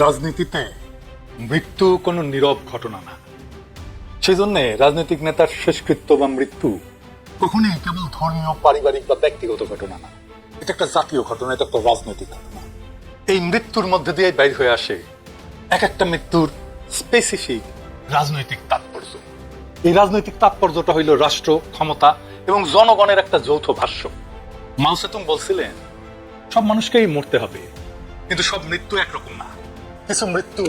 রাজনীতিতে মৃত্যু কোনো নীরব ঘটনা না। সেই জন্য রাজনৈতিক নেতার শেষকৃত্য বা মৃত্যু কখনোই কেবল ধর্মীয়, পারিবারিক বা ব্যক্তিগত ঘটনা না। এটা একটা জাতীয় ঘটনা, এটা একটা রাজনৈতিক ঘটনা। এই মৃত্যুর মধ্যে দিয়ে বাইর হয়ে আসে এক একটা মৃত্যুর স্পেসিফিক রাজনৈতিক তাৎপর্য। এই রাজনৈতিক তাৎপর্যটা হইল রাষ্ট্র, ক্ষমতা এবং জনগণের একটা যৌথ ভাষ্য। মাও সেতুং বলছিলেন, সব মানুষকেই মরতে হবে, কিন্তু সব মৃত্যু একরকম না। কিছু মৃত্যু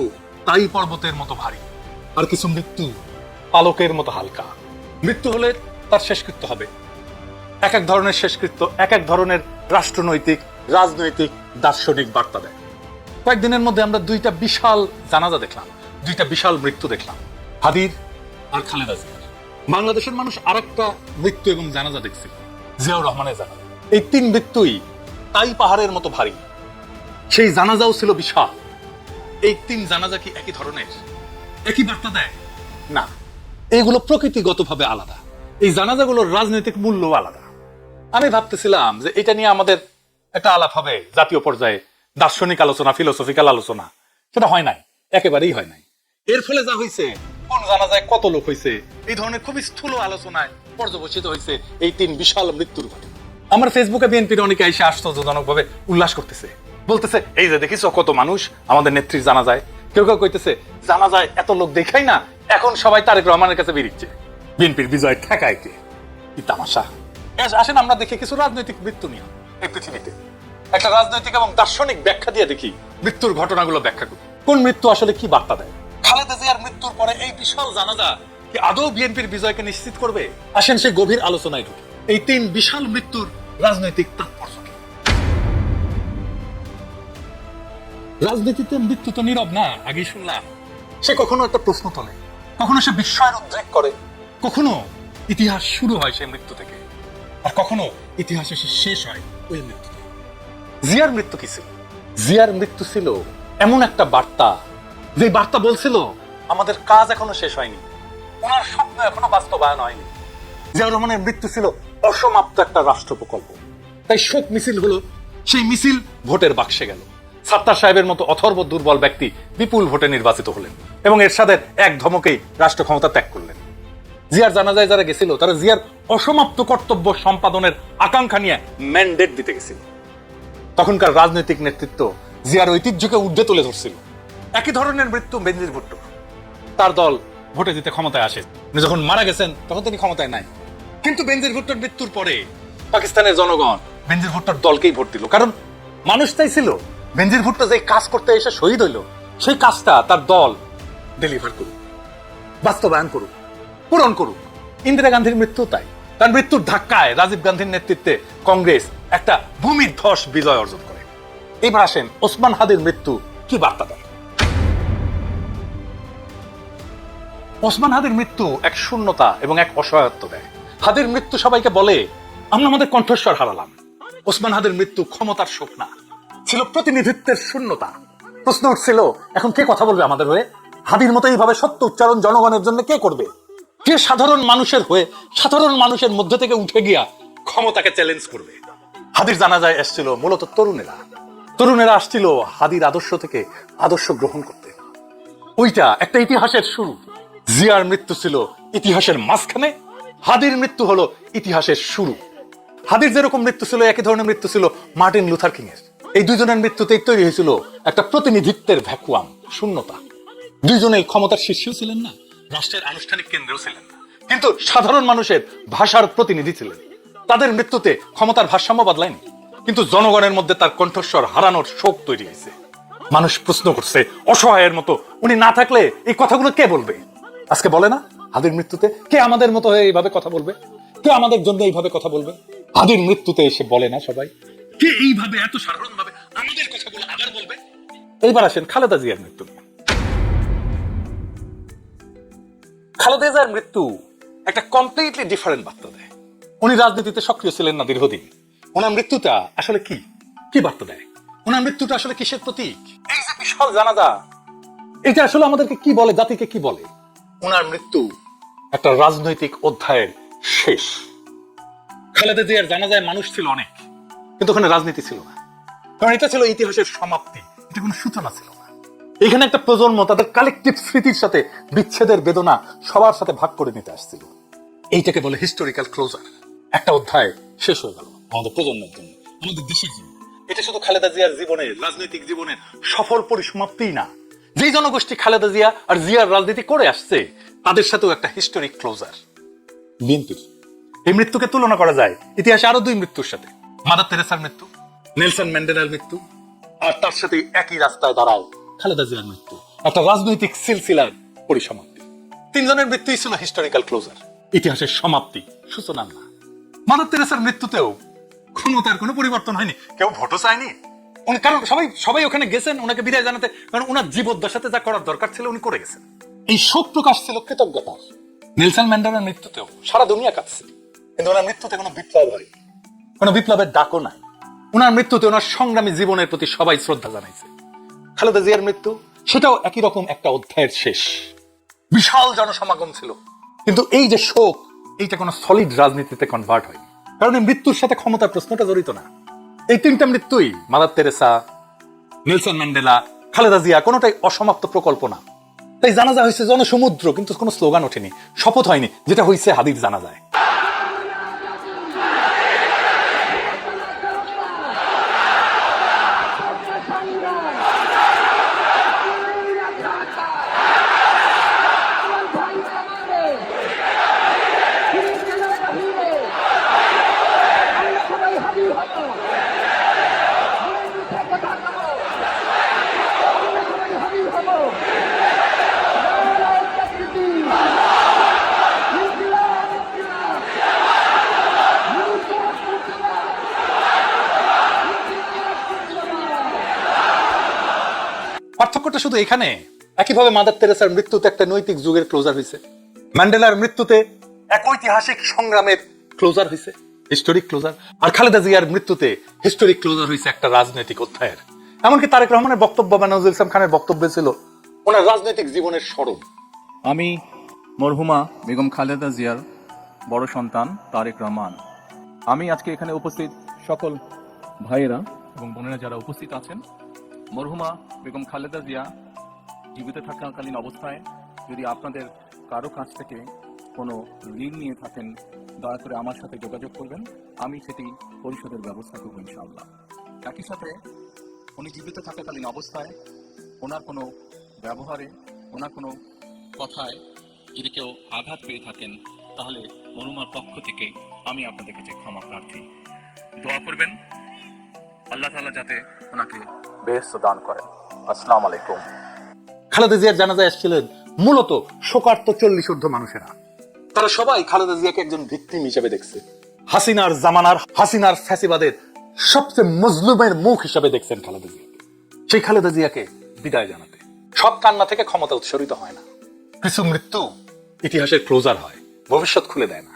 তাই পর্বতের মতো ভারী, আর কিছু মৃত্যু পালকের মতো হালকা। মৃত্যু হলে তার শেষকৃত্য হবে। এক এক ধরনের শেষকৃত্য এক এক ধরনের রাষ্ট্রনৈতিক, রাজনৈতিক, দার্শনিক বার্তা দেয়। কয়েকদিনের মধ্যে আমরা দুইটা বিশাল জানাজা দেখলাম, দুইটা বিশাল মৃত্যু দেখলাম, হাদির আর খালেদা জিয়ার। বাংলাদেশের মানুষ আর একটা মৃত্যু এবং জানাজা দেখছিল, জিয়াউর রহমানের জানাজা। এই তিন মৃত্যুই তাই পাহাড়ের মতো ভারী, সেই জানাজাও ছিল বিশাল। এই তিন জানাজা কি একই ধরনের, একই বার্তা দেয়? না, এইগুলো প্রকৃতিগতভাবে আলাদা। এই জানাজাগুলোর রাজনৈতিক মূল্য আলাদা। আমি ভাবতেছিলাম যে এটা নিয়ে আমাদের একটা আলাপ হবে জাতীয় পর্যায়ে, দার্শনিক আলোচনা, ফিলোসফিক্যাল আলোচনা। সেটা হয় নাই, একেবারেই হয় নাই। এর ফলে যা হয়েছে, কোন জানাজায় কত লোক হয়েছে, এই ধরনের খুবই স্থূল আলোচনায় পর্যবসিত হয়েছে এই তিন বিশাল মৃত্যুর ঘটনা। আমার ফেসবুকে বিএনপির অনেকে এসে আশ্চর্যজনক ভাবে উল্লাস করতেছে, বলতেছে এই যে দেখিস কত মানুষ আমাদের নেত্রীর জানাজায়। কেউ কেউ কইতেছে জানাজায় এত লোক দেখাই না, এখন সবাই তারেক রহমানের কাছে বেরিয়েছে, বিএনপির বিজয় ঠেকায় কে। কি তামাশা! আসেন আমরা দেখি কিছু রাজনৈতিক মৃত্যু নিয়ে এই পৃথিবীতে একটা রাজনৈতিক এবং দার্শনিক ব্যাখ্যা দিয়ে দেখি মৃত্যুর ঘটনাগুলো ব্যাখ্যা করি, কোন মৃত্যু আসলে কি বার্তা দেয়। খালেদা জিয়ার মৃত্যুর পরে এই বিশাল জানাজা কি আদৌ বিএনপির বিজয়কে নিশ্চিত করবে? আসেন সেই গভীর আলোচনায় ঢুকি। এই তিন বিশাল মৃত্যুর রাজনৈতিক তাৎপর্য কি? রাজনীতিতে মৃত্যু তো নীরব না, আগেই শুনলাম। সে কখনো একটা প্রশ্ন তোলে, কখনো সে বিস্ময়ের উদ্রেক করে, কখনো ইতিহাস শুরু হয় সেই মৃত্যু থেকে, আর কখনো ইতিহাস এসে শেষ হয় ওই মৃত্যু থেকে। জিয়ার মৃত্যু কি ছিল? জিয়ার মৃত্যু ছিল এমন একটা বার্তা, যে বার্তা বলছিল আমাদের কাজ এখনো শেষ হয়নি, ওনার স্বপ্ন এখনো বাস্তবায়ন হয়নি। জিয়াউর রহমানের মৃত্যু ছিল অসমাপ্ত একটা রাষ্ট্র প্রকল্প। তাই শোক মিছিল হলো, সেই মিছিল ভোটের বাক্সে গেল। সাত্তার সাহেবের মতো অথর্ব দুর্বল ব্যক্তি বিপুল ভোটে নির্বাচিত হলেন এবং এরশাদের এক ধমকেই রাষ্ট্র ক্ষমতা ত্যাগ করলেন। জিয়ার জানাজায় যারা গেছিল তারা জিয়ার অসমাপ্ত কর্তব্য সম্পাদনের আকাঙ্ক্ষা নিয়ে ম্যান্ডেট দিতে গেছিল। তখনকার রাজনৈতিক নেতৃত্ব জিয়ার ঐতিহ্যকে ঊর্ধ্বে তুলে ধরছিল। একই ধরনের মৃত্যু বেনজির ভুট্টো। তার দল ভোটে দিতে ক্ষমতায় আসে, যখন মারা গেছেন তখন তিনি ক্ষমতায় নাই। কিন্তু বেনজির ভুট্টোর মৃত্যুর পরে পাকিস্তানের জনগণ বেনজির ভুট্টোর দলকেই ভোট দিল, কারণ মানুষ চাইছিল বেনজির ভুট্টো যে কাজ করতে এসে শহীদ হইল, সেই কাজটা তার দল ডেলিভার করুক, বাস্তবায়ন করুক, পূরণ করুক। ইন্দিরা গান্ধীর মৃত্যু তাই। তার মৃত্যুর ধাক্কায় রাজীব গান্ধীর নেতৃত্বে কংগ্রেস একটা ভূমিধ্বস বিজয় অর্জন করে। এবার আসেন ওসমান হাদির মৃত্যু কি বার্তা দেয়। ওসমান হাদির মৃত্যু এক শূন্যতা এবং এক অসহায়ত্ব দেয়। হাদির মৃত্যু সবাইকে বলে আমরা আমাদের কণ্ঠস্বর হারালাম। ওসমান হাদির মৃত্যু ক্ষমতার শোক না, ছিল প্রতিনিধিত্বের শূন্যতা। প্রশ্ন উঠছিল এখন কে কথা বলবে আমাদের হয়ে? হাদির মতো এইভাবে সত্য উচ্চারণ জনগণের জন্য কে করবে? কে সাধারণ মানুষের হয়ে সাধারণ মানুষের মধ্যে থেকে উঠে গিয়া ক্ষমতাকে চ্যালেঞ্জ করবে? হাদির জানাজায় এসেছিল মূলত তরুণেরা। তরুণেরা আসছিল হাদির আদর্শ থেকে আদর্শ গ্রহণ করতে। ওইটা একটা ইতিহাসের শুরু। জিয়ার মৃত্যু ছিল ইতিহাসের মাঝখানে, হাদির মৃত্যু হলো ইতিহাসের শুরু। হাদির যেরকম মৃত্যু ছিল একই ধরনের মৃত্যু ছিল মার্টিন লুথার কিং এর। এই দুইজনের মৃত্যুতেই তৈরি হয়েছিল একটা প্রতিনিধিত্বের ভ্যাকুয়াম, শূন্যতা। দুইজনেই ক্ষমতার শীর্ষেও ছিলেন না, রাষ্ট্রের আনুষ্ঠানিক কেন্দ্রেও ছিলেন না, কিন্তু সাধারণ মানুষের ভাষার প্রতিনিধি ছিলেন। তাদের মৃত্যুতে ক্ষমতার ভারসাম্য বদলায়নি, কিন্তু জনগণের মধ্যে তার কণ্ঠস্বর হারানোর শোক তৈরি হয়েছে। মানুষ প্রশ্ন করছে অসহায়ের মতো, উনি না থাকলে এই কথাগুলো কে বলবে? আজকে বলে না হাদির মৃত্যুতে কে আমাদের মতো হয়ে এইভাবে কথা বলবে, কে আমাদের জন্য এইভাবে কথা বলবে? হাদির মৃত্যুতে এসে বলে না সবাই কে এইভাবে এত সাধারণ ভাবে আমাদের কথাগুলো আবার বলবে? এইবার আসেন খালেদা জিয়ার মৃত্যু। খালেদা জিয়ার মৃত্যু একটা কমপ্লিটলি ডিফারেন্ট বার্তা দেয়। উনি রাজনীতিতে সক্রিয় ছিলেন না দীর্ঘদিন। ওনার মৃত্যুটা আসলে কি কি বার্তা দেয়? ওনার মৃত্যুটা আসলে কিসের প্রতীক? এই যে বিশাল জানাজা, এটা আসলে আমাদেরকে কি বলে, জাতিকে কি বলে? ওনার মৃত্যু একটা রাজনৈতিক অধ্যায়ের শেষ। খালেদা জিয়ার জানাজায় মানুষ ছিল অনেক, কিন্তু ওখানে রাজনীতি ছিল না, কারণ এটা ছিল ইতিহাসের সমাপ্তি, এটা কোনো সূচনা ছিল না। এখানে একটা প্রজন্ম তাদের কালেকটিভ স্মৃতির সাথে বিচ্ছেদের বেদনা সবার সাথে ভাগ করে নিতে আসছিল। এইটাকে বলে হিস্টোরিক্যাল ক্লোজার। একটা অধ্যায় শেষ হয়ে গেল আমাদের প্রজন্মের জন্য, আমাদের দেশের জন্য। এটা শুধু খালেদা জিয়ার জীবনের, রাজনৈতিক জীবনের সফল পরিসমাপ্তিই না, যেই জনগোষ্ঠী খালেদা জিয়া আর জিয়ার রাজনীতি করে আসছে তাদের সাথেও একটা হিস্টোরিক ক্লোজার বিএনপির। এই মৃত্যুকে তুলনা করা যায় ইতিহাসে আরো দুই মৃত্যুর সাথে, মাদার তেরেসার মৃত্যু, নেলসন ম্যান্ডেলার মৃত্যু, আর তার সাথে একই রাস্তায় দাঁড়ায় খালেদা জিয়ার মৃত্যু। একটা রাজনৈতিক সিলসিলার পরিসমাপ্তি। তিনজনের মৃত্যুই ছিল হিস্টোরিক্যাল ক্লোজার, ইতিহাসের সমাপ্তি, সূচনা না। মাদার তেরেসার মৃত্যুতেও ক্ষমতার কোনো পরিবর্তন হয়নি, কেউ ভোটও চায়নি। কারণ সবাই ওখানে গেছেন ওনাকে বিদায় জানাতে, কারণ ওনার জীবদ্দশাতে যা করার দরকার ছিল উনি করে গেছেন। এই শোক প্রকাশ ছিল কৃতজ্ঞতার। নেলসন ম্যান্ডেলার মৃত্যুতেও সারা দুনিয়া কাঁদছে, কিন্তু ওনার মৃত্যুতে কোনো বিপ্লব হয়, কোনো বিপ্লবের ডাকও নাই। ওনার মৃত্যুতে ওনার সংগ্রামী জীবনের প্রতি সবাই শ্রদ্ধা জানাইছে। খালেদা জিয়ার মৃত্যু, সেটাও একই রকম একটা অধ্যায়ের শেষ। বিশাল জনসমাগম ছিল, কিন্তু এই যে শোক, এইটা কোনো সলিড রাজনীতিতে কনভার্ট হয়নি, কারণ এই মৃত্যুর সাথে ক্ষমতার প্রশ্নটা জড়িত না। এই তিনটা মৃত্যুই, Mother Teresa, Nelson Mandela, Khaleda Zia, কোনোটাই অসমাপ্ত প্রকল্প না। তাই জানাজা হয়েছে জনসমুদ্র, কিন্তু কোনো স্লোগান ওঠেনি, শপথ হয়নি, যেটা হয়েছে হাদির জানাজায়। পার্থক্যটা শুধু এখানে। একইভাবে মাদার তেরেসার মৃত্যুতে একটা নৈতিক যুগের ক্লোজার হয়েছে, ম্যান্ডেলার মৃত্যুতে এক ঐতিহাসিক সংগ্রামের ক্লোজার হয়েছে, হিস্টোরিক ক্লোজার। আর খালেদা জিয়ার মৃত্যুতে হিস্টোরিক ক্লোজার হয়েছে একটা রাজনৈতিক অধ্যায়ের। এমনকি তারেক রহমানের বক্তব্য বা নজরুল ইসলাম খানের বক্তব্য ছিল ওনার রাজনৈতিক জীবনের স্মরণ। আমি মরহুমা বেগম খালেদা জিয়ার বড় সন্তান তারেক রহমান। আমি আজকে এখানে উপস্থিত সকল ভাইয়েরা এবং বোনেরা যারা উপস্থিত আছেন, মরহুমা বেগম খালেদা জিয়া জীবিত থাকাকালীন অবস্থায় যদি আপনাদের কারো কাছ থেকে কোনো ঋণ নিয়ে থাকেন, দয়া করে আমার সাথে যোগাযোগ করবেন, আমি সেটি পরিশোধের ব্যবস্থা করব ইনশাআল্লাহ। একই সাথে উনি জীবিত থাকাকালীন অবস্থায় ওনার কোনো ব্যবহারে, ওনার কোনো কথায় যদি কেউ আঘাত পেয়ে থাকেন, তাহলে মরহুমার পক্ষ থেকে আমি আপনাদের কাছে ক্ষমা প্রার্থী। দোয়া করবেন আল্লাহ তাআলা যাতে ওনাকে বেহেশত দান করেন। আসসালামু আলাইকুম। খালেদা জিয়ার জানাজায় এসেছিলেন মূলত শোকার্ত 40 ঊর্ধ্ব মানুষেরা। তারা সবাই খালেদা জিয়াকে একজন ভিকটিম হিসেবে দেখছে, হাসিনার জামানার, হাসিনার ফ্যাসিবাদের সবচেয়ে মজলুমের মুখ হিসেবে দেখছেন খালেদা জিয়াকে। সেই খালেদা জিয়াকে বিদায় জানাতে সব কান্না থেকে ক্ষমতা উৎসরিত হয় না। কিছু মৃত্যু ইতিহাসের ক্লোজার হয়, ভবিষ্যৎ খুলে দেয় না।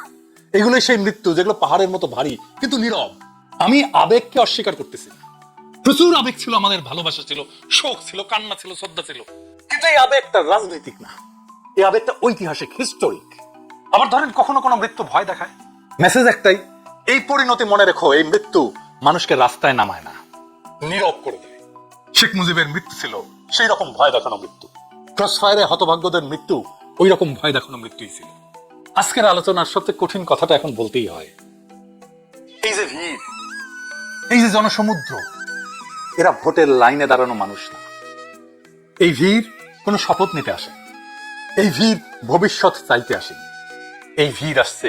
এগুলোই সেই মৃত্যু যেগুলো পাহাড়ের মতো ভারী কিন্তু নীরব। আমি আবেগকে অস্বীকার করতেছি না, প্রচুর আবেগ ছিল, আমাদের ভালোবাসা ছিল, শোক ছিল, কান্না ছিল, শ্রদ্ধা ছিল, কিন্তু এই আবেগটা রাজনৈতিক না, এই আবেগটা ঐতিহাসিক, হিস্টোরিক। আবার ধরেন কখনো কোনো মৃত্যু ভয় দেখায়, মেসেজ একটাই, এই পরিণতি মনে রেখো, এই মৃত্যু মানুষকে রাস্তায় নামায় না, নীরব করে দেয়। শেখ মুজিবের মৃত্যু ছিল সেই রকম ভয় দেখানো মৃত্যু, ক্রসফায়ারে হতভাগ্যদের মৃত্যু ওই রকম ভয় দেখানো মৃত্যুই ছিল। আজকের আলোচনার সবচেয়ে কঠিন কথাটা এখন বলতেই হয়, এই যে ভিড়, এই যে জনসমুদ্র, এরা ভোটের লাইনে দাঁড়ানো মানুষ না। এই ভিড় কোনো শপথ নিতে আসে, এই ভিড় ভবিষ্যৎ চাইতে আসে, এই ভিড় আসছে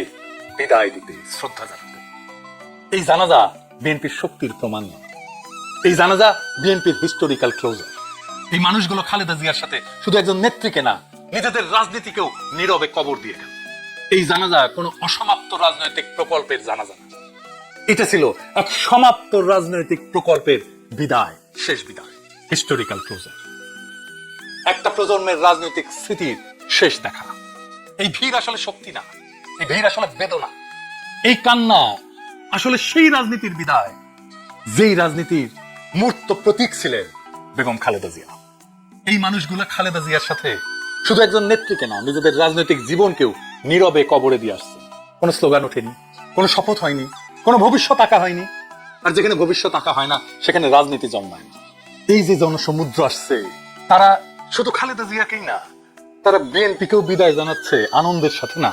বিদায় দিতে, শ্রদ্ধা জানাতে। এই জানাজা বিএনপির শক্তির প্রমাণ নয়, এই জানাজা বিএনপির হিস্টোরিক্যাল ক্লোজার। এই মানুষগুলো খালেদা জিয়ার সাথে শুধু একজন নেত্রীকে না, নিজেদের রাজনীতিকেও নীরবে কবর দিয়ে গেল। এই জানাজা কোনো অসমাপ্ত রাজনৈতিক প্রকল্পের জানাজা না, এটা ছিল এক সমাপ্ত রাজনৈতিক প্রকল্পের বিদায়, শেষ বিদায়, হিস্টোরিক্যাল ক্লোজার। একটা প্রজন্মের রাজনৈতিক স্মৃতির শেষ দেখা। এই ভিড় আসলে শক্তি না, এই ভিড় আসলে বেদনা, এই কান্না আসলে সেই রাজনীতির বিদায়, যেই রাজনীতির মূর্ত প্রতীক ছিলেন বেগম খালেদা জিয়া। এই মানুষগুলো খালেদা জিয়ার সাথে শুধু একজন নেত্রীকে না, নিজেদের রাজনৈতিক জীবনকেও নীরবে কবরে দিয়ে আসছে। কোনো স্লোগান ওঠেনি, কোনো শপথ হয়নি, কোনো ভবিষ্যৎ আঁকা হয়নি। আর যেখানে ভবিষ্যৎ আঁকা হয় না, সেখানে রাজনীতি জন্মায় না। এই যে জনসমুদ্র আসছে, তারা শুধু খালেদা জিয়াকেই না, তারা বিএনপিকেও বিদায় জানাচ্ছে আনন্দের সাথে না,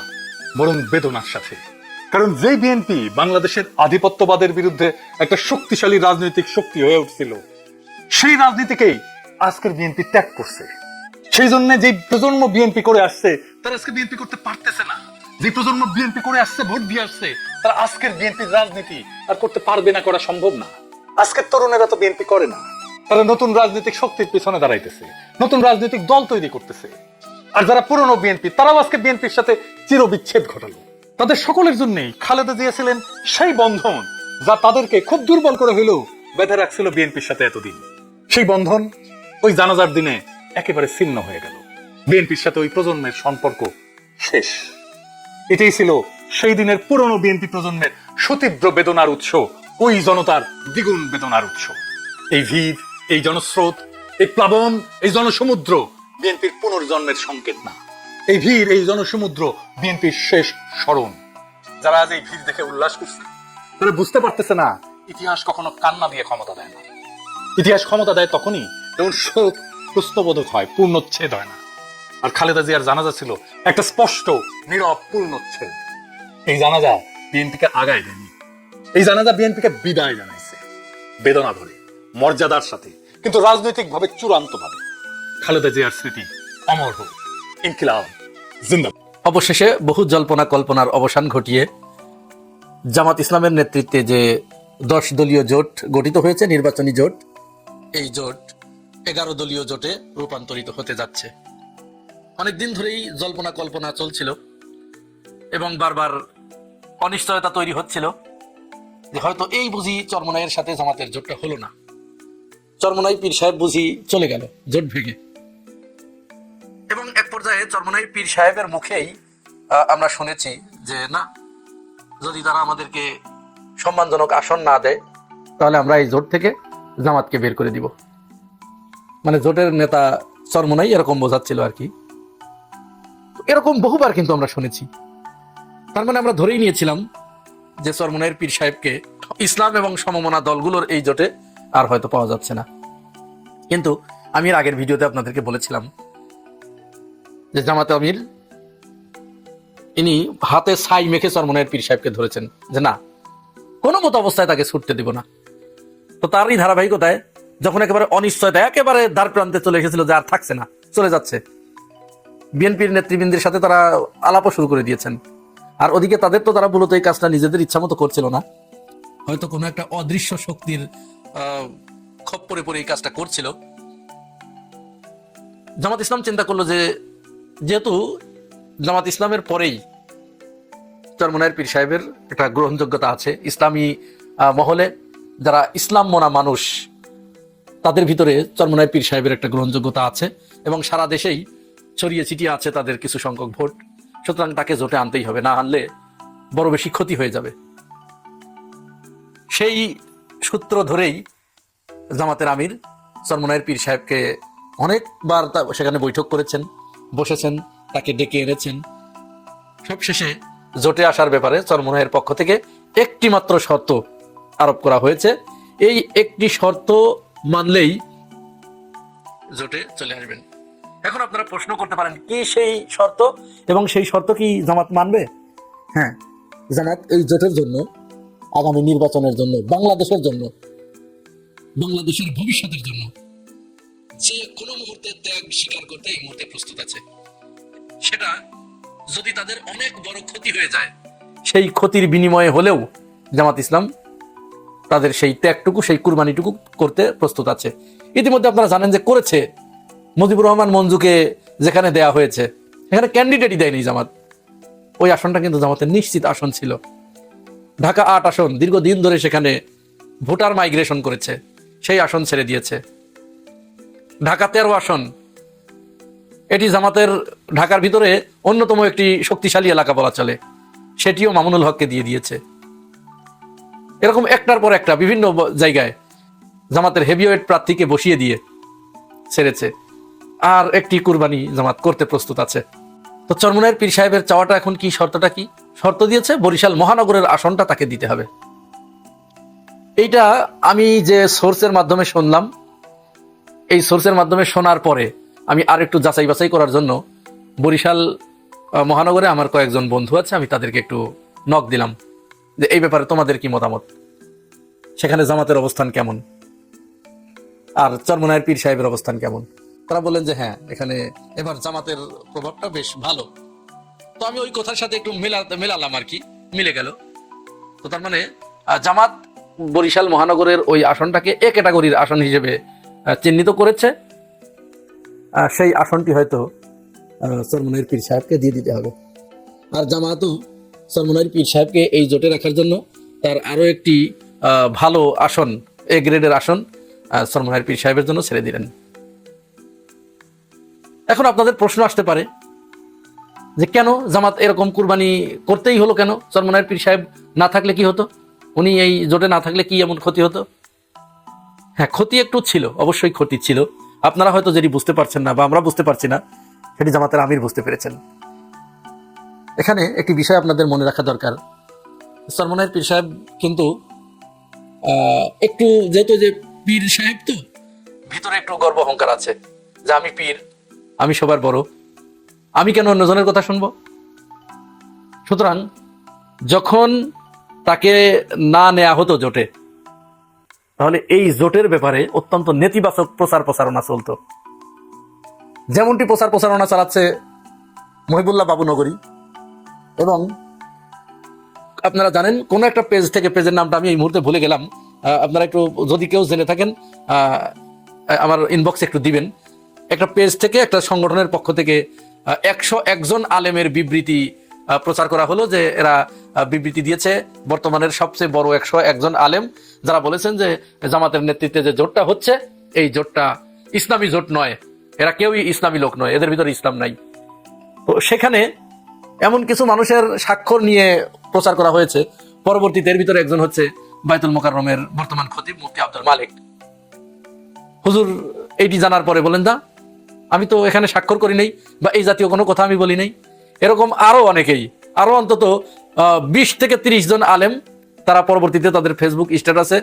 বরং বেদনার সাথে। কারণ যে বিএনপি বাংলাদেশের আধিপত্যবাদের বিরুদ্ধে একটা শক্তিশালী রাজনৈতিক শক্তি হয়ে উঠছিল, সেই রাজনীতিকেই আজকের বিএনপি ত্যাগ করছে। সেই জন্য যে প্রজন্ম বিএনপি করে আসছে তারা আজকে বিএনপি করতে পারতেছে না। যে প্রজন্ম বিএনপি করে আসছে, ভোট দিয়ে আসছে, তারা আজকের বিএনপির রাজনীতি আর করতে পারবে না, করা সম্ভব না। আজকের তরুণেরা তো বিএনপি করে না, তারা নতুন রাজনৈতিক শক্তির পিছনে দাঁড়াইতেছে, নতুন রাজনৈতিক দল তৈরি করতেছে। আর যারা পুরনো বিএনপি, তারাও আজকে বিএনপির সাথে চিরবিচ্ছেদ ঘটালো। তাদের সকলের জন্যই খালেদা জিয়া ছিলেন সেই বন্ধন যা তাদেরকে খুব দুর্বল করে হইলেও বেঁধে রাখছিল বিএনপির সাথে এতদিন। সেই বন্ধন ওই জানাজার দিনে একেবারে ছিন্ন হয়ে গেল। বিএনপির সাথে ওই প্রজন্মের সম্পর্ক শেষ। এটাই ছিল সেই দিনের পুরনো বিএনপি প্রজন্মের সুতীব্র বেদনার উৎস, ওই জনতার দ্বিগুণ বেদনার উৎস। এই ভিড়, এই জনস্রোত, এই প্লাবন, এই জনসমুদ্র বিএনপির পুনর্জন্মের সংকেত না। এই ভিড়, এই জনসমুদ্র বিএনপির শেষ স্মরণ। যারা আজ এই ভিড় দেখে উল্লাস করছে, তারা বুঝতে পারতেছে না ইতিহাস কখনো কান্না দিয়ে ক্ষমতা দেয় না। ইতিহাস ক্ষমতা দেয় তখনই যখন শোক প্রশ্নবোধক হয়, পূর্ণচ্ছেদ হয় না। আর খালেদা জিয়ার জানাজা ছিল একটা স্পষ্ট নীরব পূর্ণচ্ছেদ। এই জানাজা বিএনপিকে আগায় দেয়নি, এই জানাজা বিএনপিকে বিদায় জানাইছে, বেদনা ধরে, মর্যাদার সাথে, কিন্তু রাজনৈতিক ভাবে চূড়ান্ত ভাবে। খালেদা জিয়ার স্মৃতি অমর হোক। ইনকিলাব জিন্দাবাদ। অবশেষে বহু জল্পনা কল্পনার অবসান ঘটিয়ে জামাত ইসলামের নেতৃত্বে যে 10 দলীয় জোট গঠিত হয়েছে, নির্বাচনী জোট, এই জোট 11 দলীয় জোটে রূপান্তরিত হতে যাচ্ছে। অনেকদিন ধরেই জল্পনা কল্পনা চলছিল এবং বারবার অনিশ্চয়তা তৈরি হচ্ছিল যে হয়তো এই বুঝি চরমনাইয়ের সাথে জামাতের জোটটা হলো না, চরমনাই পীর সাহেব বুঝি চলে গেল জোট ভেঙে। এবং এক পর্যায়ে চরমনাই পীর সাহেবের মুখেই আমরা শুনেছি যে না, যদি তারা আমাদেরকে সম্মানজনক আসন না দেয় তাহলে আমরা এই জোট থেকে জামাতকে বের করে দিব। মানে জোটের নেতা চরমনাই এরকম বোঝাচ্ছিল আর কি। এরকম বহুবার কিন্তু আমরা শুনেছি। তার মানে আমরা ধরেই নিয়েছিলাম যে চরমনাইয়ের পীর সাহেবকে ইসলাম এবং সমমনা দলগুলোর এই জোটে আর হয়তো পাওয়া যাচ্ছে না। কিন্তু আমি এর আগের ভিডিওতে আপনাদেরকে বলেছিলাম যে জামাতে আমির ইনি হাতে ছাই মেখে চরমনাইয়ের পীর সাহেবকে ধরেছেন যে না, কোনো মতো অবস্থায় তাকে ছুটতে দিব না। তো তারই ধারাবাহিকতায় যখন একেবারে অনিশ্চয়তা একেবারে দ্বার প্রান্তে চলে এসেছিল যে আর থাকছে না, চলে যাচ্ছে, বিএনপির নেতৃবৃন্দের সাথে তারা আলাপও শুরু করে দিয়েছেন। আর ওদিকে তাদের তো তারা মূলত এই কাজটা নিজেদের ইচ্ছা মতো করছিল না, হয়তো কোনো একটা অদৃশ্য শক্তির খপ্পরে পড়ে এই কাজটা করছিল। জামাত ইসলাম চিন্তা করলো যে যেহেতু জামাত ইসলামের পরেই চরমনাইয়ের পীর সাহেবের একটা গ্রহণযোগ্যতা আছে, ইসলামী মহলে যারা ইসলাম মনা মানুষ তাদের ভিতরে চরমনাইয়ের পীর সাহেবের একটা গ্রহণযোগ্যতা আছে এবং সারা দেশেই ছড়িয়ে ছিটিয়ে আছে তাদের কিছু সংখ্যক ভোট, সুতরাং তাকে জোটে আনতেই হবে, না আনলে বড় বেশি ক্ষতি হয়ে যাবে। সেই সূত্র ধরেই জামাতের আমির চরমনাইয়ের পীর সাহেবকে অনেকবার সেখানে বৈঠক করেছেন, বসেছেন, তাকে ডেকে এনেছেন। সবশেষে জোটে আসার ব্যাপারে চরমনাইয়ের পক্ষ থেকে একটি মাত্র শর্ত আরোপ করা হয়েছে। এই একটি শর্ত মানলেই জোটে চলে আসবেন। এখন আপনারা প্রশ্ন করতে পারেন কি সেই শর্ত এবং সেই শর্ত কি জামাত মানবে? হ্যাঁ, জামাত এই জোটের জন্য, আগামী নির্বাচনের জন্য, বাংলাদেশের জন্য, বাংলাদেশের ভবিষ্যতের জন্য যে কোনো মুহূর্তে ত্যাগ স্বীকার করতে এই মুহূর্তে প্রস্তুত আছে। সেটা যদি তাদের অনেক বড় ক্ষতি হয়ে যায়, সেই ক্ষতির বিনিময়ে হলেও জামাত ইসলাম তাদের সেই ত্যাগটুকু, সেই কুরবানিটুকু করতে প্রস্তুত আছে। ইতিমধ্যে আপনারা জানেন যে করেছে। মুজিবুর রহমান মঞ্জুকে যেখানে দেয়া হয়েছে এখানে ক্যান্ডিডেটই দেয়নি জামাত। ওই আসনটা কিন্তু জামাতের নিশ্চিত আসন ছিল। ঢাকা 8 আসন দীর্ঘদিন ধরে সেখানে ভোটার মাইগ্রেশন করেছে, সেই আসন ছেড়ে দিয়েছে। ঢাকা 13 আসন, এটি জামাতের ঢাকার ভিতরে অন্যতম একটি শক্তিশালী এলাকা বলা চলে, সেটিও মামুনুল হককে দিয়ে দিয়েছে। এরকম একটার পর একটা বিভিন্ন জায়গায় জামাতের হেভিওয়েট প্রার্থীকে বসিয়ে দিয়ে ছেড়েছে। আর একটি কুরবানি জামাত করতে প্রস্তুত আছে। তো চরমনাইয়ের পীর সাহেবের চাওয়াটা এখন কি, শর্তটা কি? শর্ত দিয়েছে বরিশাল মহানগরের আসনটা তাকে দিতে হবে। এইটা আমি যে সোর্সের মাধ্যমে শুনলাম, এই সোর্সের মাধ্যমে শোনার পরে আমি আর একটু যাচাই বাছাই করার জন্য বরিশাল মহানগরে আমার কয়েকজন বন্ধু আছে, আমি তাদেরকে একটু নক দিলাম যে এই ব্যাপারে তোমাদের কি মতামত, সেখানে জামাতের অবস্থান কেমন আর চরমনায়ের পীর সাহেবের অবস্থান কেমন। তারা বললেন যে হ্যাঁ, এখানে এবার জামাতের প্রভাবটা বেশ ভালো। তো আমি ওই কথার সাথে একটু মেলালাম আর কি, মিলে গেল। তো তার মানে জামাত বরিশাল মহানগরের ওই আসনটাকে এ ক্যাটাগরির আসন হিসেবে চিহ্নিত করেছে। সেই আসনটি হয়তো চরমনায়ের পীর সাহেবকে দিয়ে দিতে হবে। আর জামাতও চরমনায়ের পীর সাহেবকে এই জোটে রাখার জন্য তার আরো একটি ভালো আসন, এ গ্রেডের আসন চরমনায়ের পীর সাহেবের জন্য ছেড়ে দিলেন। এখন আপনাদের প্রশ্ন আসতে পারে যে কেন জামাত এরকম কুরবানি করতেই হলো, কেন চরমনায়ের পীর সাহেব না থাকলে কি হতো, উনি এই জোটে না থাকলে কি এমন ক্ষতি হতো। হ্যাঁ, ক্ষতি একটু ছিল, অবশ্যই ক্ষতি ছিল। আপনারা হয়তো যেটি বুঝতে পারছেন না বা আমরা বুঝতে পারছি না, সেটি জামাতের আমির বুঝতে পেরেছেন। এখানে একটি বিষয় আপনাদের মনে রাখা দরকার, চরমনায়ের পীর সাহেব কিন্তু একটু, যেহেতু যে পীর সাহেব তো ভিতরে একটু গর্ব অহংকার আছে যে আমি পীর, আমি সবার বড়, আমি কেন অন্যজনের কথা শুনবো। সুতরাং যখন তাকে না নেওয়া হতো জোটে, তাহলে এই জোটের ব্যাপারে অত্যন্ত নেতিবাচক প্রচার প্রচারণা চলতো। যেমনটি প্রচার প্রচারণা চালাচ্ছে মহিবুল্লাহ বাবু নগরী, এবং আপনারা জানেন কোন একটা পেজ থেকে, পেজের নামটা আমি এই মুহূর্তে ভুলে গেলাম, আপনারা একটু যদি কেউ জেনে থাকেন আমার ইনবক্সে একটু দিবেন। একটা পেজ থেকে, একটা সংগঠনের পক্ষ থেকে 101 জন আলেমের বিবৃতি প্রচার করা হলো, যে এরা বিবৃতি দিয়েছে বর্তমানের সবচেয়ে বড় 101 জন আলেম, যারা বলেছেন যে জামাতের নেতৃত্বে যে জোটটা হচ্ছে এই জোটটা ইসলামী জোট নয়, এরা কেউই ইসলামী লোক নয়, এদের ভিতরে ইসলাম নাই। তো সেখানে এমন কিছু মানুষের স্বাক্ষর নিয়ে প্রচার করা হয়েছে। পরবর্তীতে এর ভিতরে একজন হচ্ছে বাইতুল মোকাররমের বর্তমান খতিব মুফতি আব্দুল মালিক। হুজুর এইটি জানার পরে বলেন, দা আমি তো এখানে স্বাক্ষর করি নাই বা এই জাতীয় কোনো কথা আমি বলি নাই। এরকম আরো অনেকেই, আরো অন্তত 20 থেকে 30 জন আলেম, তারা পরবর্তীতে তাদের ফেসবুক স্ট্যাটাসে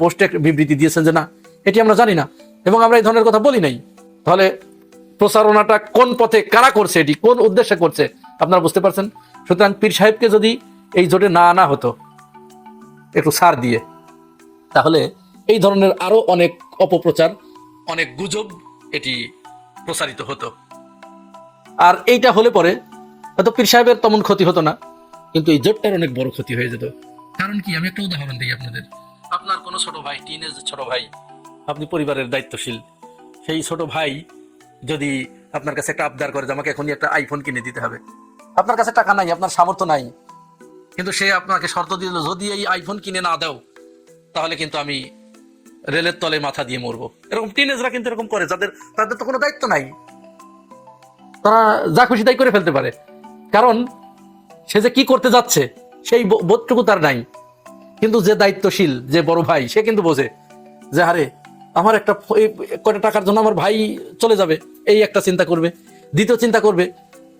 পোস্টে বিবৃতি দিয়েছেন যে না, এটি আমরা জানি না এবং আমরা এই ধরনের কথা বলি নাই। তাহলে প্রচারণাটা কোন পথে কারা করছে, এটি কোন উদ্দেশ্যে করছে আপনারা বুঝতে পারছেন। সুতরাং পীর সাহেবকে যদি এই জোটে না আনা হতো একটু ছাড় দিয়ে, তাহলে এই ধরনের আরো অনেক অপপ্রচার, অনেক গুজব এটি প্রচারিত হতো। আর এইটা হলে পরে হয়তো পীর সাহেবের তেমন ক্ষতি হতো না, কিন্তু এই জোটটার অনেক বড় ক্ষতি হয়ে যেত। কারণ কি, আমি একটা উদাহরণ দিই আপনাদের। আপনার কোনো ছোট ভাই, টিনেজ ছোট ভাই, আপনি পরিবারের দায়িত্বশীল, সেই ছোট ভাই যদি আপনার কাছে একটা আবদার করে যে আমাকে এখনই একটা আইফোন কিনে দিতে হবে, আপনার কাছে টাকা নাই, আপনার সামর্থ্য নাই, কিন্তু সে আপনাকে শর্ত দিল যদি এই আইফোন কিনে না দাও তাহলে কিন্তু আমি রেলের তলে মাথা দিয়ে মরবো। এরকম টিনেজরা কিন্তু এরকম করে, তাদের তো কোনো দায়িত্ব নাই, তারা যা খুশি তাই করে ফেলতে পারে। কারণ সে যে কি করতে যাচ্ছে সেই বোধটুকু তার নাই। কিন্তু যে দায়িত্বশীল, যে বড় ভাই, সে কিন্তু বোঝে যে আরে আমার একটা কয়টা টাকার জন্য আমার ভাই চলে যাবে, এই একটা চিন্তা করবে। দ্বিতীয় চিন্তা করবে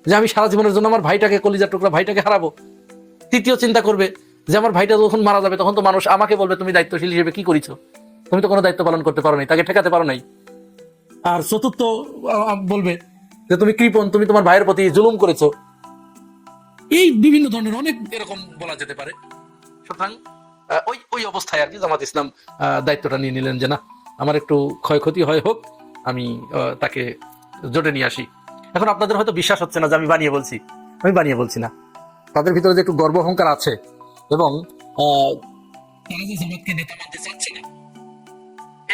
যে আমি সারা জীবনের জন্য আমার ভাইটাকে, কলিজার টুকরা ভাইটাকে হারাবো। তৃতীয় চিন্তা করবে যে আমার ভাইটা যখন মারা যাবে তখন তো মানুষ আমাকে বলবে তুমি দায়িত্বশীল হিসেবে কি করেছো, তুমি তো কোনো দায়িত্ব পালন করতে পারো নাই, তাকে ঠেকাতে পারো নাই। আর চতুর্থ বলবে যে তুমি কৃপণ, তুমি তোমার ভাইয়ের প্রতি জুলুম করেছো। এই বিভিন্ন ধরনের অনেক এরকম বলা যেতে পারে। সুতরাং ওই অবস্থায় আর কি জামাত ইসলাম দায়িত্বটা নিয়ে নিলেন যে না, আমার একটু ক্ষয়ক্ষতি হয় হোক, আমি তাকে জোটে নিয়ে আসি। এখন আপনাদের হয়তো বিশ্বাস হচ্ছে না যে আমি বানিয়ে বলছি, আমি বানিয়ে বলছি না। তাদের ভিতরে যে একটু গর্ব অহংকার আছে এবং তারা যে জামাতকে নেতা মানতে চাচ্ছে না,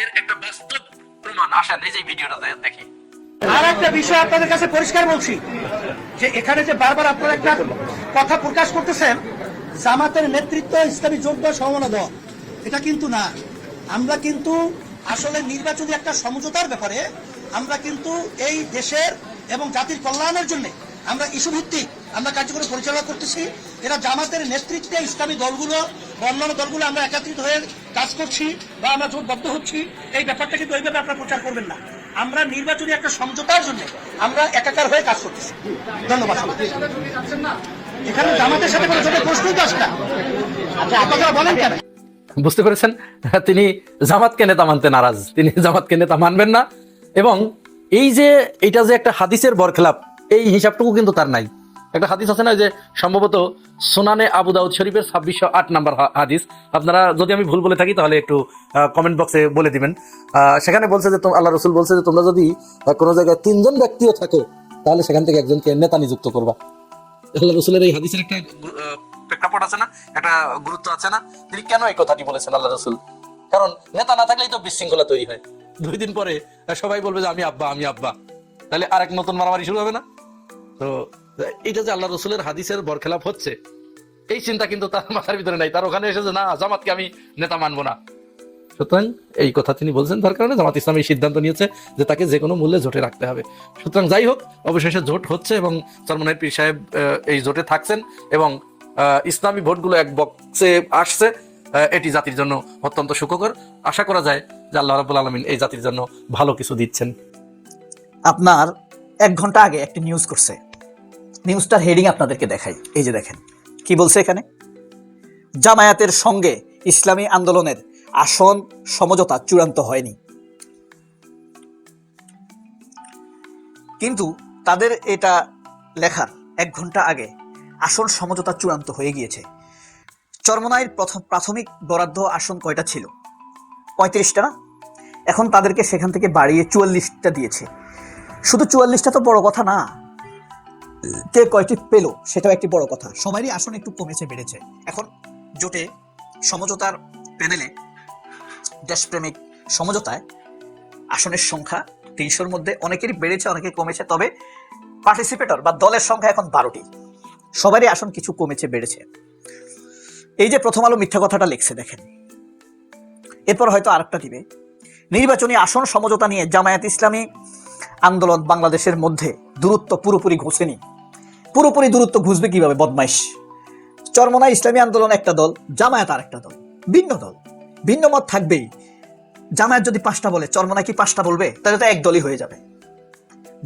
এর একটা বাস্তব প্রমাণ আসেন এই যে ভিডিওটা দেখি। আর একটা বিষয় আপনাদের কাছে পরিষ্কার বলছি যে এখানে যে বারবার আপনারা একটা কথা প্রকাশ করতেছেন, জামাতের নেতৃত্ব ইসলামী জোট বা সমমনা দেওয়া, এটা কিন্তু না। আমরা কিন্তু আসলে নির্বাচনী একটা সমঝোতার ব্যাপারে আমরা কিন্তু এই দেশের এবং জাতির কল্যাণের জন্য আমরা ইস্যু ভিত্তিক আমরা কার্যক্রম পরিচালনা করতেছি। এরা জামাতের নেতৃত্বে ইসলামী দলগুলো, অন্যান্য দলগুলো আমরা একত্রিত হয়ে কাজ করছি বা আমরা জোটবদ্ধ হচ্ছি, এই ব্যাপারটা কিন্তু ওইভাবে আপনারা প্রচার করবেন না। আমরা নির্বাচনী একটা সমঝোতার জন্য আমরা একাকার হয়ে কাজ করতেছি। ধন্যবাদ। এখানে জামাতের সাথে কোনো জোটের প্রশ্নই তো আসে না। আচ্ছা, আপনারা বলেন কেন? বুঝতে পেরেছেন, তিনি জামাতকে নেতা মানতে নারাজ, তিনি জামাতকে নেতা মানবেন না এবং এই যে এটা যে একটা হাদিসের বরখেলাপ, এই হিসাবটুকু কিন্তু তার নাই। একটা হাদিস আছে না যে সম্ভবত সুনানে আবু দাউদ শরীফের 2608 নাম্বার হাদিস, আপনারা যদি আমি ভুল বলে থাকি তাহলে একটু কমেন্ট বক্সে বলে দিবেন। সেখানে বলছে যে আল্লাহ রসুল বলছে যে তোমরা যদি কোনো জায়গায় 3 জন ব্যক্তিও থাকো তাহলে সেখান থেকে একজনকে নেতা নিযুক্ত করবা। আল্লাহ রসুলের এই হাদিসের একটা প্রেক্ষাপট আছে না, একটা গুরুত্ব আছে না। তিনি কেন এই কথাটি বলেছেন আল্লাহ রসুল? কারণ নেতা না থাকলেই তো বিশৃঙ্খলা তৈরি হয়। 2 দিন পরে সবাই বলবে যে আমি আব্বা আমি আব্বা, তাহলে আরেক নতুন মারামারি শুরু হবে না? তো এটা যে আল্লাহ রসুলের হাদিসের বরখেলাপ হচ্ছে, এই চিন্তা কিন্তু তার মাথার ভিতরে নাই। তার ওখানে এসেছে না, জামাতকে আমি নেতা মানবো না। সুতরাং এই কথা তিনি বলছেন, তার কারণে জামাত ইসলাম এই সিদ্ধান্ত নিয়েছে যে তাকে যে কোনো মূল্যে জোটে রাখতে হবে। সুতরাং যাই হোক, অবশেষে জোট হচ্ছে এবং চরমনাই পীর সাহেব এই জোটে থাকছেন এবং ইসলামী ভোটগুলো এক বক্সে আসছে। এটি জাতির জন্য অত্যন্ত সুখকর। আশা করা যায় যে আল্লাহ রাব্বুল আলামিন এই জাতির জন্য ভালো কিছু দিচ্ছেন। আপনার 1 ঘন্টা আগে একটি নিউজ করছে, নিউজটার হেডিং আপনাদেরকে দেখাই। এই যে দেখেন কি বলছে এখানে, জামায়াতের সঙ্গে ইসলামী আন্দোলনের আসন সমঝোতা চূড়ান্ত হয়নি, কিন্তু তাদের এটা লেখার 1 ঘন্টা আগে আসন সমঝোতা চূড়ান্ত হয়ে গিয়েছে। চরমনাইয়ের প্রাথমিক বরাদ্দ আসন কয়টা ছিল? 35টা না? এখন তাদেরকে সেখান থেকে বাড়িয়ে 44টা দিয়েছে। শুধু 44টা তো বড় কথা না, কে কয়টি পেল সেটাও একটি বড় কথা। সবারই আসন একটু কমেছে বেড়েছে। এখন জোটে সমঝোতার প্যানেলে দেশপ্রেমিক সমঝোতায় আসনের সংখ্যা 300-র মধ্যে অনেকেরই বেড়েছে অনেকে কমেছে, তবে পার্টিসিপেটর বা দলের সংখ্যা এখন 12টি। সবারই আসন কিছু কমেছে বেড়েছে। এই যে প্রথম আলো মিথ্যা কথাটা লিখছে দেখেন, এরপর হয়তো আরেকটা দিবে। নির্বাচনী আসন সমঝোতা নিয়ে জামায়াত ইসলামী আন্দোলন বাংলাদেশের মধ্যে দূরত্ব পুরোপুরি ঘুষেনি। পুরোপুরি দূরত্ব ঘুষবে কিভাবে? বদমাইশ। চরমনাই ইসলামী আন্দোলন একটা দল, জামায়াত আর একটা দল, ভিন্ন দল, ভিন্ন মত থাকবেই। জামায়াত যদি 5টা বলে চরমনাই কি 5টা বলবে? তাহলে তো এক দলই হয়ে যাবে।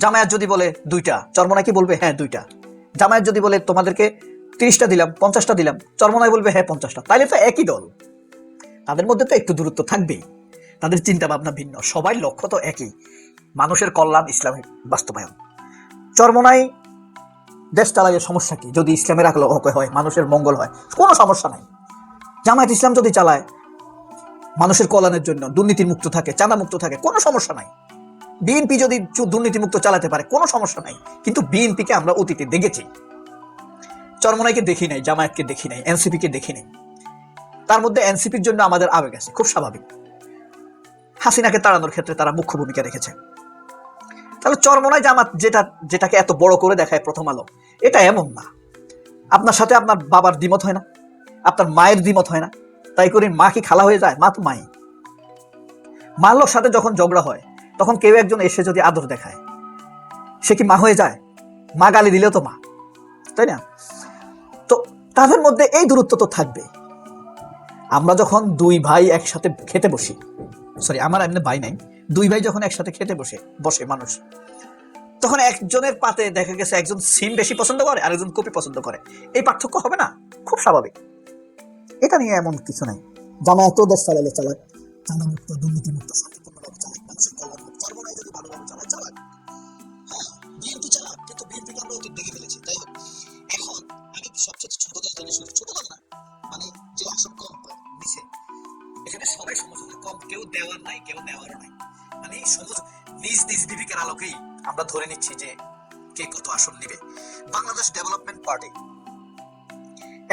জামায়াত যদি বলে 2টা, চরমনাই কি বলবে হ্যাঁ 2টা। জামায়াত যদি বলে তোমাদেরকে 30টা দিলাম 50টা দিলাম, চরমনাই বলবে হ্যাঁ 50টা, তাইলে তো একই দল। তাদের মধ্যে তো একটু দূরত্ব থাকবেই, তাদের চিন্তা ভাবনা ভিন্ন, সবাই লক্ষ্য তো একই, মানুষের কল্যাণ, ইসলামের বাস্তবায়ন। চরমনাই দেশ চালাইয়ে সমস্যা কি? যদি ইসলামের আগ্রহ হয়, মানুষের মঙ্গল হয়, কোনো সমস্যা নাই। জামায়াত ইসলাম যদি চালায় মানুষের কল্যাণের জন্য, দুর্নীতি মুক্ত থাকে, চাঁদা মুক্ত থাকে, কোনো সমস্যা নাই। বিএনপি যদি দুর্নীতি মুক্ত চালাতে পারে, কোনো সমস্যা নাই। কিন্তু বিএনপিকে আমরা অতীতে দেখেছি, চরমনাইকে দেখি নাই, জামায়াতকে দেখি নাই, এনসিপিকে দেখি নাই। তার মধ্যে এনসিপির জন্য আমাদের আবেগ আছে, খুব স্বাভাবিক। হাসিনাকে তাড়ানোর ক্ষেত্রে তারা মুখ্য ভূমিকা রেখেছে। তাহলে চরমনাই জামাত যেটাকে এত বড় করে দেখায় প্রথম আলো, এটা এমন না। আপনার সাথে আপনার বাবার দ্বিমত হয় না, আপনার মায়ের দ্বিমত হয় না, তাই করে মা কি খালা হয়ে যায়? মা তো মাই। মার লোক সাথে যখন ঝগড়া হয় তখন কেউ একজন এসে যদি আদর দেখায়, সে কি মা হয়ে যায়? মা গালি দিলেও তো মা, তাই না? তো তাদের মধ্যে এই দূরত্ব তো থাকবে। আমরা যখন 2 ভাই একসাথে খেতে বসি, সরি আমার এমনি ভাই নাই, 2 ভাই যখন একসাথে খেতে বসে মানুষ, তখন একজনের পাতে দেখা গেছে একজন সিম বেশি পছন্দ করে আর একজন কপি পছন্দ করে, এই পার্থক্য হবে না? খুব স্বাভাবিক, এটা নিয়ে এমন কিছু নাই। জামায়াত দেশ চালালে চালাক, চাঁদা মুক্ত, দুর্নীতি মুক্ত, শান্তিপূর্ণভাবে চালাক, মানুষের কল্যাণ হোক। চরমনাই যদি ভালোভাবে চালাক চালাক, হ্যাঁ বিএনপি চালাক, কিন্তু বিএনপিকে আমরা অতীত দেখে ফেলেছি। তাই হোক, এখন আমি সবচেয়ে ছোট দল থেকে শুরু, ছোট দল না মানে যে আসন কম নিচে, এখানে সবাই সমঝোতা কম, কেউ দেওয়ার নাই কেউ নেওয়ারও নাই, মানে নিজ নিজ বিবেকের আলোকেই আমরা ধরে নিচ্ছি যে কে কত আসন নিবে। বাংলাদেশ ডেভেলপমেন্ট পার্টি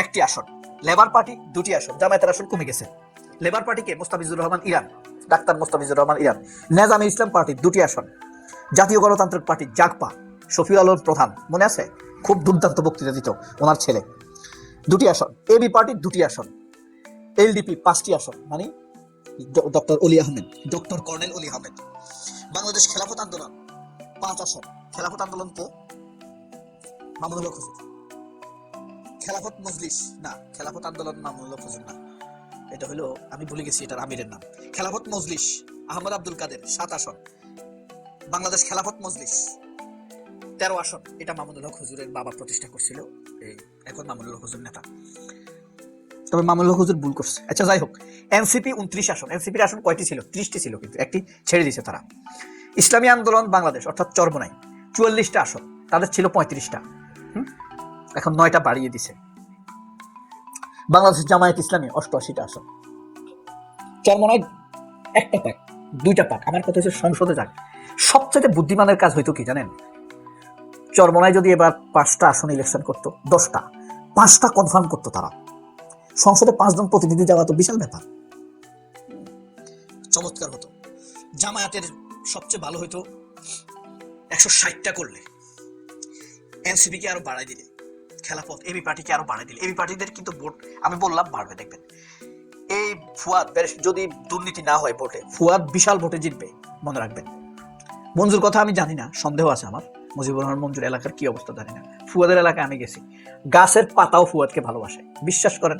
1টি আসন, লেবার পার্টি 2টি আসন, জামায়াতের আসন কমে গেছে। লেবার পার্টিকে মোস্তাফিজুর রহমান ইরান, ডাক্তার মোস্তাফিজুর রহমান ইরান। নেজামে ইসলাম পার্টি 2টি আসন। জাতীয় গণতান্ত্রিক পার্টি জাগপা, শফিউল আলম প্রধান, মনে আছে? খুব দুর্দান্ত বক্তৃতা দিত ওনার ছেলে, 2টি আসন। এবি পার্টি 2টি আসন। এলডিপি 5টি আসন, মানে ডক্টর অলি আহমেদ, ডক্টর কর্নেল অলি আহমেদ। বাংলাদেশ খেলাফত আন্দোলন 5 আসন। খেলাফত আন্দোলনকে মামুনুল হক হুজুর। খেলাফত মজলিস না, খেলাফত আন্দোলন মামুনুল হক হুজুর না, এটা হলো আমি ভুলে গেছি এটার আমিরের নাম। খেলাফত মজলিস আহমদ আব্দুল কাদের 7 আসন। বাংলাদেশ খেলাফত মজলিস 13 আসন, এটা মামুনুল হক হুজুরের বাবা প্রতিষ্ঠা করছিল, এখন মামুনুল হক হুজুর নেতা, তবে মামুনুল হক হুজুর ভুল করছে। আচ্ছা যাই হোক, এনসিপি 29 আসন। এনসিপির আসন কয়টি ছিল? 30টি ছিল, কিন্তু একটি ছেড়ে দিয়েছে তারা। ইসলামী আন্দোলন বাংলাদেশ অর্থাৎ চরমোনাই 44টা আসন, তাদের ছিল 35টা, এখন 9টা বাড়িয়ে দিছে। বাংলাদেশ জামায়াত ইসলামী 88টা আসন। চরমোনাই একটা পাক, 2টা পাক। আমার কথা হচ্ছে সংসদে যাক। সবচেয়ে বুদ্ধিমানের কাজ হইতো কি জানেন? চরমোনাই যদি এবার 5টা আসন ইলেকশন করতো, 10টা, 5টা কনফার্ম করতো তারা, সংসদে 5 জন প্রতিনিধি যাওয়া তো বিশাল ব্যাপার, চমৎকার হতো। জামায়াতের সবচেয়ে ভালো হইতো 160টা করলে, এনসিপি কে আরো বাড়াই দিলে, খেলাপথ এবি পার্টিকে আরো বাড়াই দিলে, এবি পার্টিদের কিন্তু ভোট আমি বললাম বাড়বে, দেখবেন। এই ফুয়াদ যদি দুর্নীতি না হয় ভোটে, ফুয়াদ বিশাল ভোটে জিতবে, মনে রাখবেন। মঞ্জুর কথা আমি জানি না, সন্দেহ আছে আমার, মুজিবুর রহমান মঞ্জুর এলাকার কি অবস্থা জানি না। ফুয়াদের এলাকায় আমি গেছি, গাছের পাতাও ফুয়াদকে ভালোবাসে, বিশ্বাস করেন।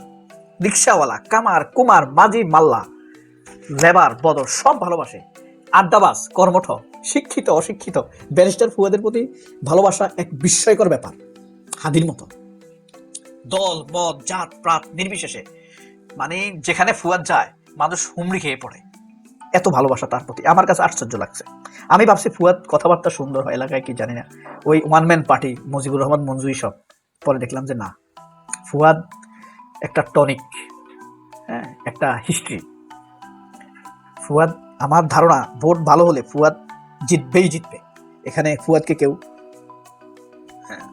রিক্সাওয়ালা, কামার, কুমার, মাঝি, মাল্লা, লেবার, বদর সব ভালোবাসে। আড্ডাবাজ, কর্মঠ, শিক্ষিত, অশিক্ষিত, ব্যারিস্টার ফুয়াদের প্রতি ভালোবাসা এক বিস্ময়কর ব্যাপার, হাদির মতো। দল, মত, জাত, প্রাত নির্বিশেষে, মানে যেখানে ফুয়াদ যায় মানুষ হুমড়ি খেয়ে পড়ে, এত ভালোবাসা তার প্রতি। আমার কাছে আশ্চর্য লাগছে। আমি ভাবছি ফুয়াদ কথাবার্তা সুন্দর হয়, এলাকায় কি জানি না, ওই one man party, Mujibur Rahman মঞ্জুই সব। পরে দেখলাম যে না, ফুয়াদ একটা টনিক, হ্যাঁ, একটা হিস্ট্রি। ফুয়াদ, আমার ধারণা ভোট ভালো হলে ফুয়াদ জিতবেই জিতবে, এখানে ফুয়াদকে কেউ, হ্যাঁ।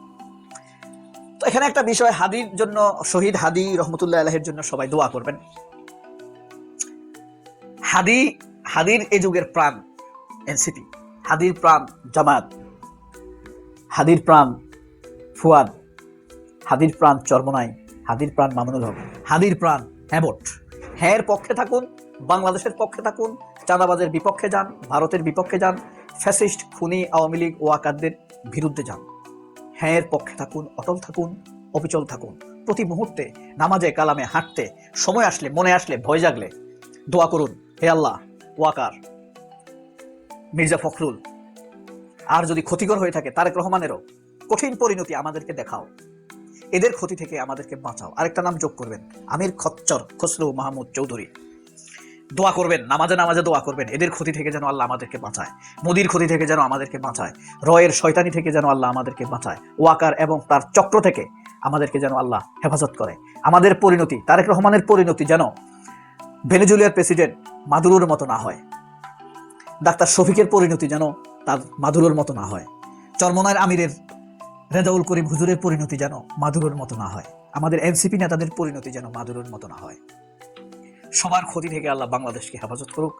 তো এখানে একটা বিষয়, হাদির জন্য, শহীদ হাদি রহমতুল্লাহ আলাইহির জন্য সবাই দোয়া করবেন। হাদির এই যুগের প্রাণ এনসিপি, হাদির প্রাণ জামায়াত, হাদির প্রাণ ফুয়াদ, হাদির প্রাণ চরমোনাই, হাদির প্রাণ মামুনুল হক, হাদির প্রাণ হ্যাবট। হ্যাঁ পক্ষে থাকুন, বাংলাদেশের পক্ষে থাকুন, চাঁদাবাজের বিপক্ষে যান, ভারতের বিপক্ষে যান, ফ্যাসিস্ট খুনি আওয়ামী লীগ ওয়াকারদের বিরুদ্ধে যান। হ্যাঁ পক্ষে থাকুন, অটল থাকুন, অবিচল থাকুন। প্রতি মুহূর্তে নামাজে কালামে হাঁটতে, সময় আসলে, মনে আসলে, ভয় জাগলে দোয়া করুন, হে আল্লাহ, ওয়াকার, মির্জা ফখরুল, আর যদি ক্ষতিকর হয়ে থাকে তারেক রহমানেরও কঠিন পরিণতি আমাদেরকে দেখাও, এদের ক্ষতি থেকে আমাদেরকে বাঁচাও। আরেকটা নাম যোগ করবেন, আমির খচ্চর খসরু মাহমুদ চৌধুরী। দোয়া করবেন, নামাজে নামাজে দোয়া করবেন, এদের ক্ষতি থেকে যেন আল্লাহ আমাদেরকে বাঁচায়, মোদির ক্ষতি থেকে যেন আমাদেরকে বাঁচায়, রয়ের শয়তানি থেকে যেন আল্লাহ আমাদেরকে বাঁচায়, ওয়াকার এবং তার চক্র থেকে আমাদেরকে যেন আল্লাহ হেফাজত করে। আমাদের পরিণতি, তারেক রহমানের পরিণতি যেন ভেনেজুয়েলার প্রেসিডেন্ট মাদুরোর মতো না হয়, ডাক্তার শফিকের পরিণতি যেন তার মাদুরোর মতো না হয়, চরমোনাইয়ের আমিরের রেজাউল করিম হুজুরের পরিণতি যেন মাদুরোর মতো না হয়, আমাদের এনসিপি নেতাদের পরিণতি যেন মাদুরোর মতো না হয়। সবার ক্ষতি থেকে আল্লাহ বাংলাদেশকে হেফাজত করুক।